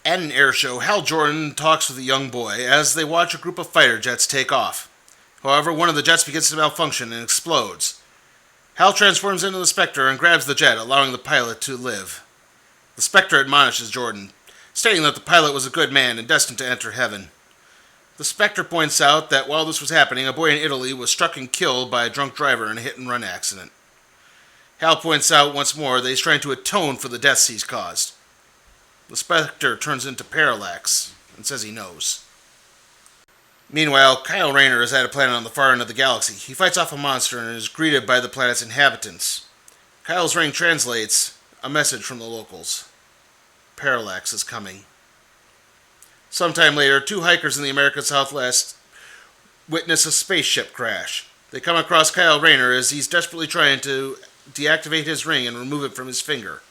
At an air show, Hal Jordan talks with a young boy as they watch a group of fighter jets take off. However, one of the jets begins to malfunction and explodes. Hal transforms into the Spectre and grabs the jet, allowing the pilot to live. The Spectre admonishes Jordan, stating that the pilot was a good man and destined to enter heaven. The Spectre points out that while this was happening, a boy in Italy was struck and killed by a drunk driver in a hit-and-run accident. Hal points out once more that he's trying to atone for the deaths he's caused. The Spectre turns into Parallax and says he knows. Meanwhile, Kyle Rayner is at a planet on the far end of the galaxy. He fights off a monster and is greeted by the planet's inhabitants. Kyle's ring translates a message from the locals. Parallax is coming. Sometime later, two hikers in the American Southwest witness a spaceship crash. They come across Kyle Rayner as he's desperately trying to deactivate his ring and remove it from his finger.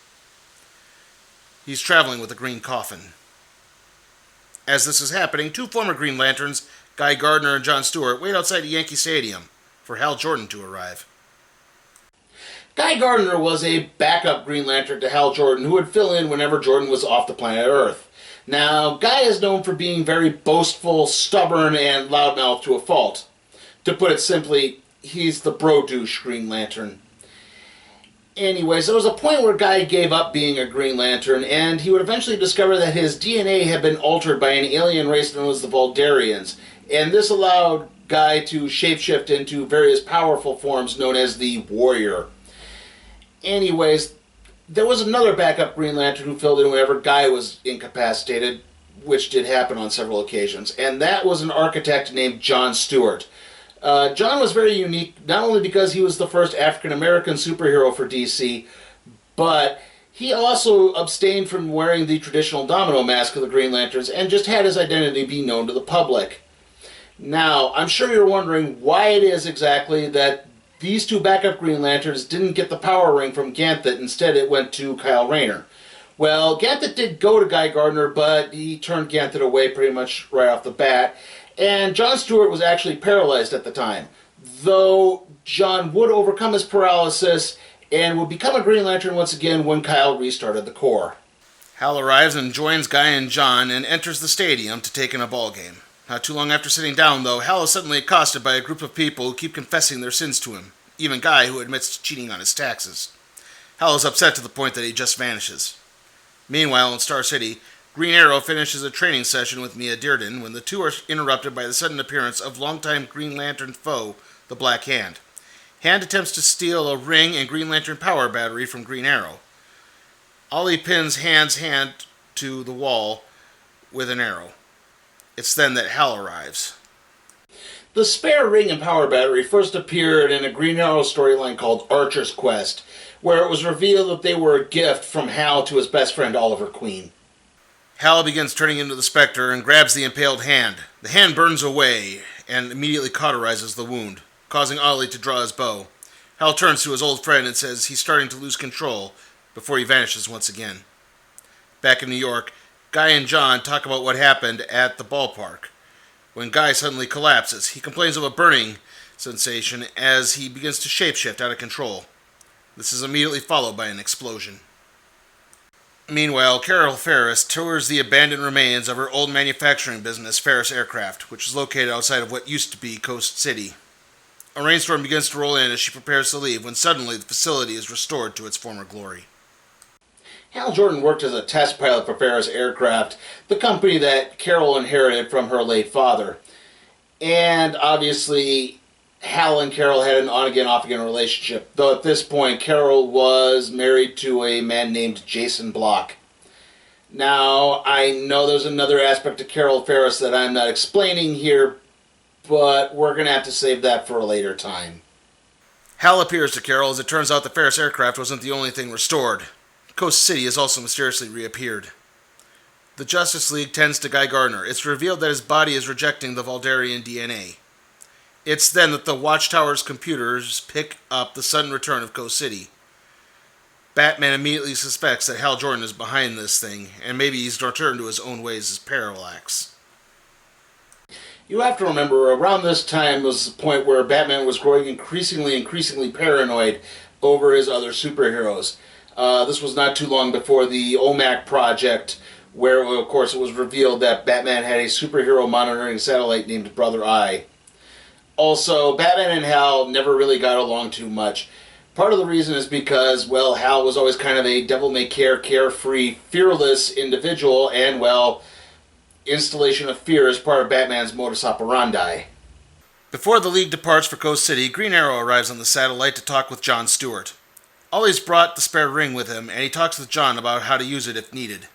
He's traveling with a green coffin. As this is happening, two former Green Lanterns, Guy Gardner and Jon Stewart, wait outside Yankee Stadium for Hal Jordan to arrive. Guy Gardner was a backup Green Lantern to Hal Jordan who would fill in whenever Jordan was off the planet Earth. Now, Guy is known for being very boastful, stubborn, and loudmouth to a fault. To put it simply, he's the bro-douche Green Lantern. Anyways, there was a point where Guy gave up being a Green Lantern, and he would eventually discover that his DNA had been altered by an alien race known as the Vuldarians, and this allowed Guy to shapeshift into various powerful forms known as the Warrior. Anyways, there was another backup Green Lantern who filled in whenever Guy was incapacitated, which did happen on several occasions, and that was an architect named Jon Stewart. John was very unique, not only because he was the first African-American superhero for DC, but he also abstained from wearing the traditional domino mask of the Green Lanterns and just had his identity be known to the public. Now, I'm sure you're wondering why it is exactly that these two backup Green Lanterns didn't get the power ring from Ganthet. Instead, it went to Kyle Rayner. Well, Ganthet did go to Guy Gardner, but he turned Ganthet away pretty much right off the bat. And Jon Stewart was actually paralyzed at the time, though John would overcome his paralysis and would become a Green Lantern once again when Kyle restarted the Corps. Hal arrives and joins Guy and John and enters the stadium to take in a ball game. Not too long after sitting down, though, Hal is suddenly accosted by a group of people who keep confessing their sins to him, even Guy, who admits to cheating on his taxes. Hal is upset to the point that he just vanishes. Meanwhile, in Star City, Green Arrow finishes a training session with Mia Dearden when the two are interrupted by the sudden appearance of longtime Green Lantern foe, the Black Hand. Hand attempts to steal a ring and Green Lantern power battery from Green Arrow. Ollie pins Hand's hand to the wall with an arrow. It's then that Hal arrives. The spare ring and power battery first appeared in a Green Arrow storyline called Archer's Quest, where it was revealed that they were a gift from Hal to his best friend Oliver Queen. Hal begins turning into the Spectre and grabs the impaled hand. The hand burns away and immediately cauterizes the wound, causing Ollie to draw his bow. Hal turns to his old friend and says he's starting to lose control before he vanishes once again. Back in New York, Guy and John talk about what happened at the ballpark. When Guy suddenly collapses, he complains of a burning sensation as he begins to shapeshift out of control. This is immediately followed by an explosion. Meanwhile, Carol Ferris tours the abandoned remains of her old manufacturing business, Ferris Aircraft, which is located outside of what used to be Coast City. A rainstorm begins to roll in as she prepares to leave when suddenly the facility is restored to its former glory. Hal Jordan worked as a test pilot for Ferris Aircraft, the company that Carol inherited from her late father. And obviously, Hal and Carol had an on-again, off-again relationship, though at this point, Carol was married to a man named Jason Block. Now, I know there's another aspect to Carol Ferris that I'm not explaining here, but we're going to have to save that for a later time. Hal appears to Carol as it turns out the Ferris Aircraft wasn't the only thing restored. Coast City has also mysteriously reappeared. The Justice League tends to Guy Gardner. It's revealed that his body is rejecting the Vuldarian DNA. It's then that the Watchtower's computers pick up the sudden return of Coast City. Batman immediately suspects that Hal Jordan is behind this thing, and maybe he's returned to his own ways as Parallax. You have to remember, around this time was the point where Batman was growing increasingly paranoid over his other superheroes. This was not too long before the OMAC project, where, of course, it was revealed that Batman had a superhero monitoring satellite named Brother Eye. Also, Batman and Hal never really got along too much. Part of the reason is because, well, Hal was always kind of a devil-may-care, carefree, fearless individual, and, well, installation of fear is part of Batman's modus operandi. Before the League departs for Coast City, Green Arrow arrives on the satellite to talk with John Stewart. Ollie's brought the spare ring with him, and he talks with John about how to use it if needed.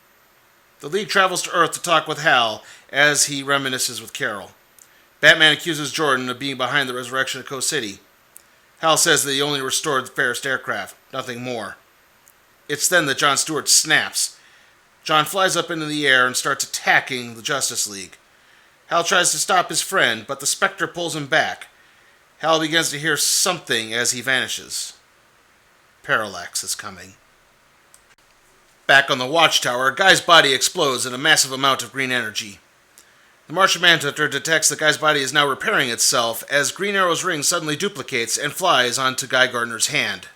The League travels to Earth to talk with Hal as he reminisces with Carol. Batman accuses Jordan of being behind the resurrection of Coast City. Hal says that he only restored the Ferris aircraft, nothing more. It's then that John Stewart snaps. John flies up into the air and starts attacking the Justice League. Hal tries to stop his friend, but the Spectre pulls him back. Hal begins to hear something as he vanishes. Parallax is coming. Back on the Watchtower, Guy's body explodes in a massive amount of green energy. The Martian Manhunter detects that Guy's body is now repairing itself as Green Arrow's ring suddenly duplicates and flies onto Guy Gardner's hand.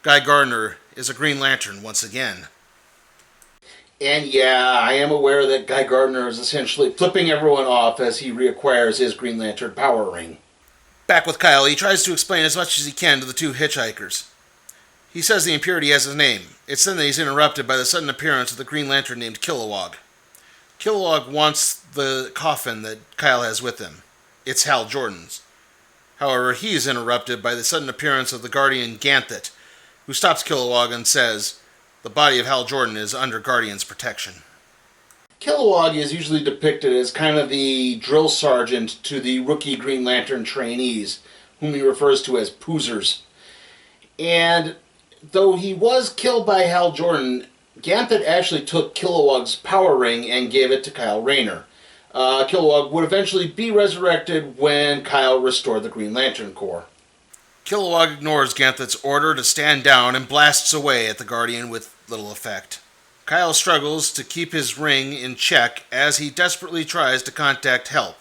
Guy Gardner is a Green Lantern once again. And yeah, I am aware that Guy Gardner is essentially flipping everyone off as he reacquires his Green Lantern power ring. Back with Kyle, he tries to explain as much as he can to the two hitchhikers. He says the impurity has his name. It's then that he's interrupted by the sudden appearance of the Green Lantern named Kilowog. Kilowog wants the coffin that Kyle has with him. It's Hal Jordan's. However, he is interrupted by the sudden appearance of the Guardian Ganthet, who stops Kilowog and says, the body of Hal Jordan is under Guardian's protection. Kilowog is usually depicted as kind of the drill sergeant to the rookie Green Lantern trainees, whom he refers to as poozers. And though he was killed by Hal Jordan, Ganthet actually took Kilowog's power ring and gave it to Kyle Rayner. Kilowog would eventually be resurrected when Kyle restored the Green Lantern Corps. Kilowog ignores Ganthet's order to stand down and blasts away at the Guardian with little effect. Kyle struggles to keep his ring in check as he desperately tries to contact help.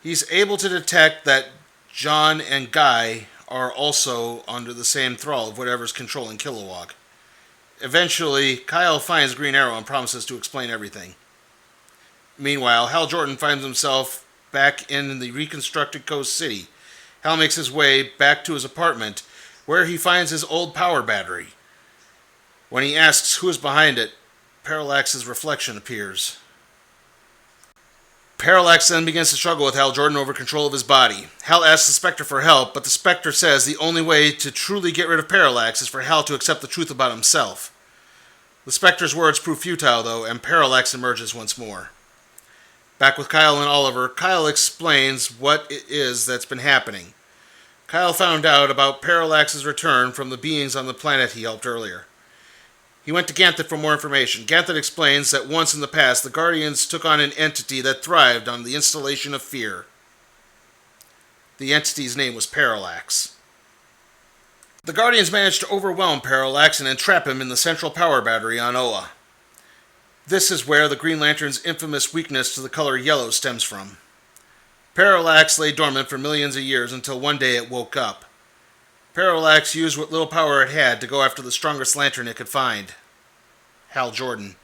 He's able to detect that John and Guy are also under the same thrall of whatever's controlling Kilowog. Eventually, Kyle finds Green Arrow and promises to explain everything. Meanwhile, Hal Jordan finds himself back in the reconstructed Coast City. Hal makes his way back to his apartment, where he finds his old power battery. When he asks who is behind it, Parallax's reflection appears. Parallax then begins to struggle with Hal Jordan over control of his body. Hal asks the Spectre for help, but the Spectre says the only way to truly get rid of Parallax is for Hal to accept the truth about himself. The Spectre's words prove futile, though, and Parallax emerges once more. Back with Kyle and Oliver, Kyle explains what it is that's been happening. Kyle found out about Parallax's return from the beings on the planet he helped earlier. He went to Ganthet for more information. Ganthet explains that once in the past, the Guardians took on an entity that thrived on the installation of fear. The entity's name was Parallax. The Guardians managed to overwhelm Parallax and entrap him in the central power battery on Oa. This is where the Green Lantern's infamous weakness to the color yellow stems from. Parallax lay dormant for millions of years until one day it woke up. Parallax used what little power it had to go after the strongest lantern it could find, Hal Jordan.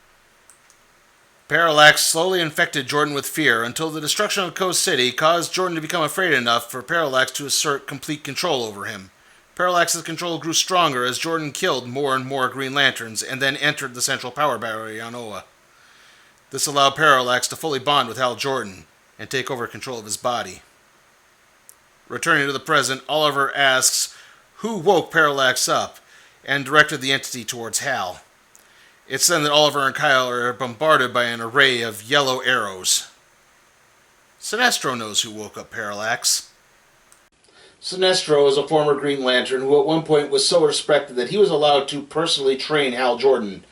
Parallax slowly infected Jordan with fear until the destruction of Coast City caused Jordan to become afraid enough for Parallax to assert complete control over him. Parallax's control grew stronger as Jordan killed more and more Green Lanterns and then entered the central power battery on Oa. This allowed Parallax to fully bond with Hal Jordan and take over control of his body. Returning to the present, Oliver asks who woke Parallax up and directed the entity towards Hal. It's then that Oliver and Kyle are bombarded by an array of yellow arrows. Sinestro knows who woke up Parallax. Sinestro is a former Green Lantern who at one point was so respected that he was allowed to personally train Hal Jordan.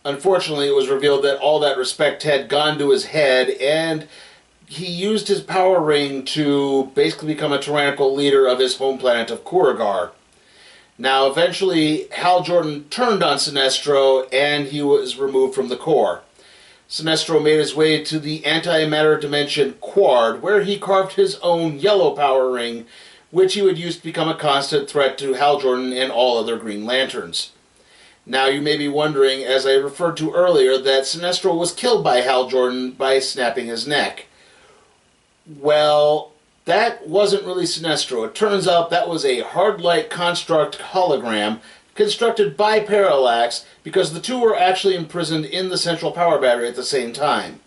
Unfortunately, it was revealed that all that respect had gone to his head, and he used his power ring to basically become a tyrannical leader of his home planet of Kuragar. Now, eventually, Hal Jordan turned on Sinestro, and he was removed from the Corps. Sinestro made his way to the antimatter dimension Quard, where he carved his own yellow power ring, which he would use to become a constant threat to Hal Jordan and all other Green Lanterns. Now you may be wondering, as I referred to earlier, that Sinestro was killed by Hal Jordan by snapping his neck. Well, that wasn't really Sinestro. It turns out that was a hard-light construct hologram constructed by Parallax because the two were actually imprisoned in the central power battery at the same time.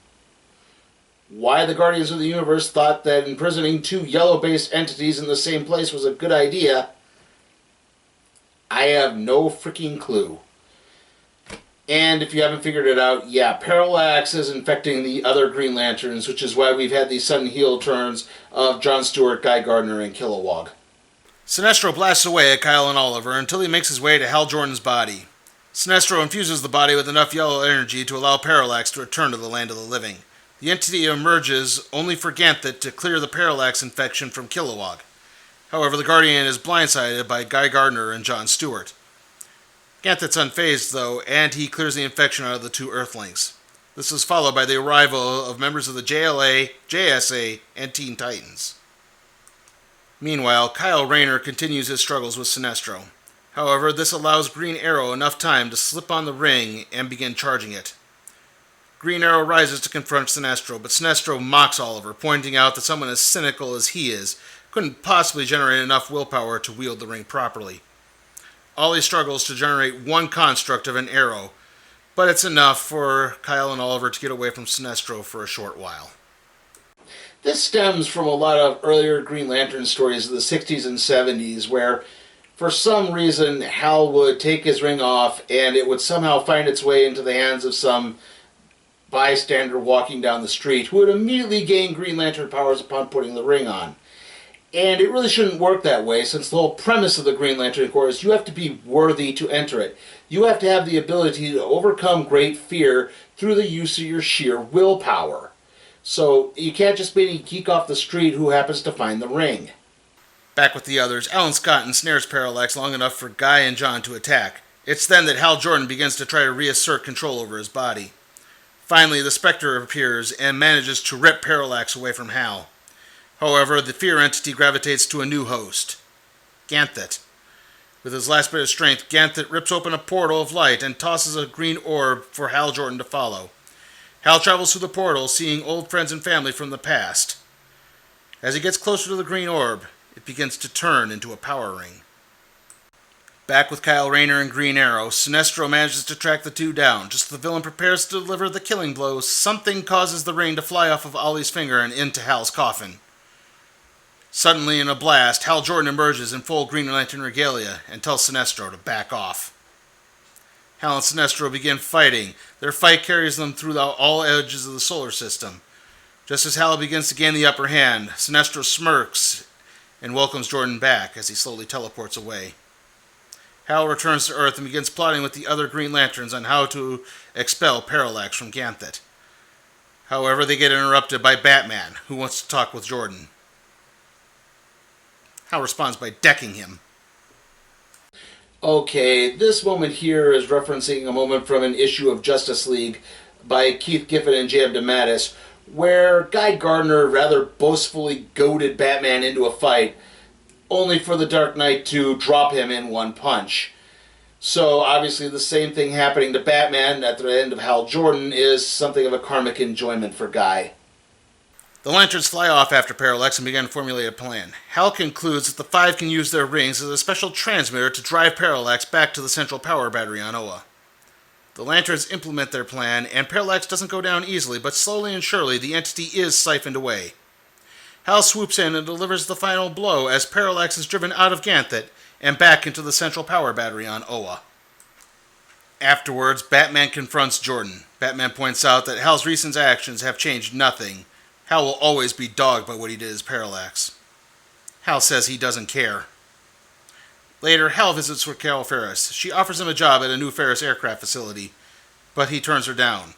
Why the Guardians of the Universe thought that imprisoning two yellow-based entities in the same place was a good idea, I have no freaking clue. And if you haven't figured it out, yeah, Parallax is infecting the other Green Lanterns, which is why we've had these sudden heel turns of John Stewart, Guy Gardner, and Kilowog. Sinestro blasts away at Kyle and Oliver until he makes his way to Hal Jordan's body. Sinestro infuses the body with enough yellow energy to allow Parallax to return to the land of the living. The entity emerges only for Ganthet to clear the Parallax infection from Kilowog. However, the Guardian is blindsided by Guy Gardner and John Stewart. Ganthet's unfazed, though, and he clears the infection out of the two Earthlings. This is followed by the arrival of members of the JLA, JSA, and Teen Titans. Meanwhile, Kyle Rayner continues his struggles with Sinestro. However, this allows Green Arrow enough time to slip on the ring and begin charging it. Green Arrow rises to confront Sinestro, but Sinestro mocks Oliver, pointing out that someone as cynical as he is couldn't possibly generate enough willpower to wield the ring properly. Ollie struggles to generate one construct of an arrow, but it's enough for Kyle and Oliver to get away from Sinestro for a short while. This stems from a lot of earlier Green Lantern stories of the 60s and 70s where, for some reason, Hal would take his ring off and it would somehow find its way into the hands of some bystander walking down the street who would immediately gain Green Lantern powers upon putting the ring on. And it really shouldn't work that way, since the whole premise of the Green Lantern Corps is you have to be worthy to enter it. You have to have the ability to overcome great fear through the use of your sheer willpower. So you can't just be any geek off the street who happens to find the ring. Back with the others, Alan Scott ensnares Parallax long enough for Guy and John to attack. It's then that Hal Jordan begins to try to reassert control over his body. Finally, the Spectre appears and manages to rip Parallax away from Hal. However, the fear entity gravitates to a new host, Ganthet. With his last bit of strength, Ganthet rips open a portal of light and tosses a green orb for Hal Jordan to follow. Hal travels through the portal, seeing old friends and family from the past. As he gets closer to the green orb, it begins to turn into a power ring. Back with Kyle Rayner and Green Arrow, Sinestro manages to track the two down. Just as the villain prepares to deliver the killing blow, something causes the ring to fly off of Ollie's finger and into Hal's coffin. Suddenly, in a blast, Hal Jordan emerges in full Green Lantern regalia and tells Sinestro to back off. Hal and Sinestro begin fighting. Their fight carries them through all edges of the solar system. Just as Hal begins to gain the upper hand, Sinestro smirks and welcomes Jordan back as he slowly teleports away. Hal returns to Earth and begins plotting with the other Green Lanterns on how to expel Parallax from Ganthet. However, they get interrupted by Batman, who wants to talk with Jordan. Hal responds by decking him. Okay, this moment here is referencing a moment from an issue of Justice League by Keith Giffen and J.M. DeMatteis, where Guy Gardner rather boastfully goaded Batman into a fight, only for the Dark Knight to drop him in one punch. So obviously the same thing happening to Batman at the end of Hal Jordan is something of a karmic enjoyment for Guy. The Lanterns fly off after Parallax and begin to formulate a plan. Hal concludes that the five can use their rings as a special transmitter to drive Parallax back to the central power battery on Oa. The Lanterns implement their plan, and Parallax doesn't go down easily, but slowly and surely the entity is siphoned away. Hal swoops in and delivers the final blow as Parallax is driven out of Ganthet and back into the central power battery on Oa. Afterwards, Batman confronts Jordan. Batman points out that Hal's recent actions have changed nothing. Hal will always be dogged by what he did as Parallax. Hal says he doesn't care. Later, Hal visits with Carol Ferris. She offers him a job at a new Ferris aircraft facility, but he turns her down.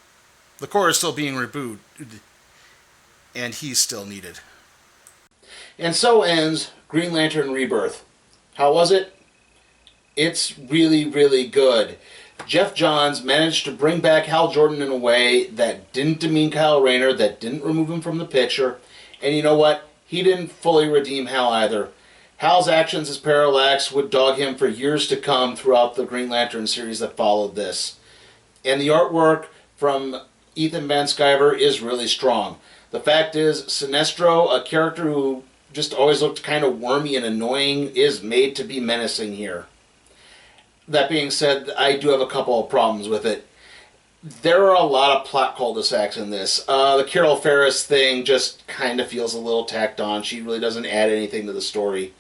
The Corps is still being rebooted, and he's still needed. And so ends Green Lantern Rebirth. How was it? It's really, really good. Jeff Johns managed to bring back Hal Jordan in a way that didn't demean Kyle Rayner, that didn't remove him from the picture. And you know what? He didn't fully redeem Hal either. Hal's actions as Parallax would dog him for years to come throughout the Green Lantern series that followed this. And the artwork from Ethan Van Sciver is really strong. The fact is, Sinestro, a character who just always looked kind of wormy and annoying, is made to be menacing here. That being said, I do have a couple of problems with it. There are a lot of plot cul-de-sacs in this. The Carol Ferris thing just kind of feels a little tacked on. She really doesn't add anything to the story.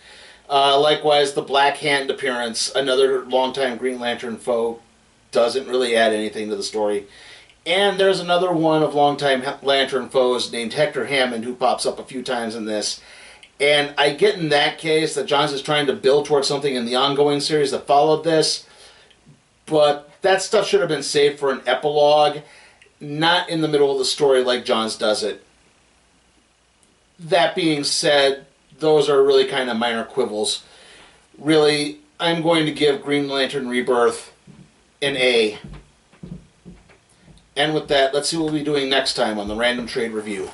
Likewise, the Black Hand appearance, another longtime Green Lantern foe, doesn't really add anything to the story. And there's another one of longtime Lantern foes named Hector Hammond who pops up a few times in this. And I get in that case that Johns is trying to build towards something in the ongoing series that followed this, but that stuff should have been saved for an epilogue, not in the middle of the story like Johns does it. That being said, those are really kind of minor quibbles. Really, I'm going to give Green Lantern Rebirth an A. And with that, let's see what we'll be doing next time on the Random Trade Review.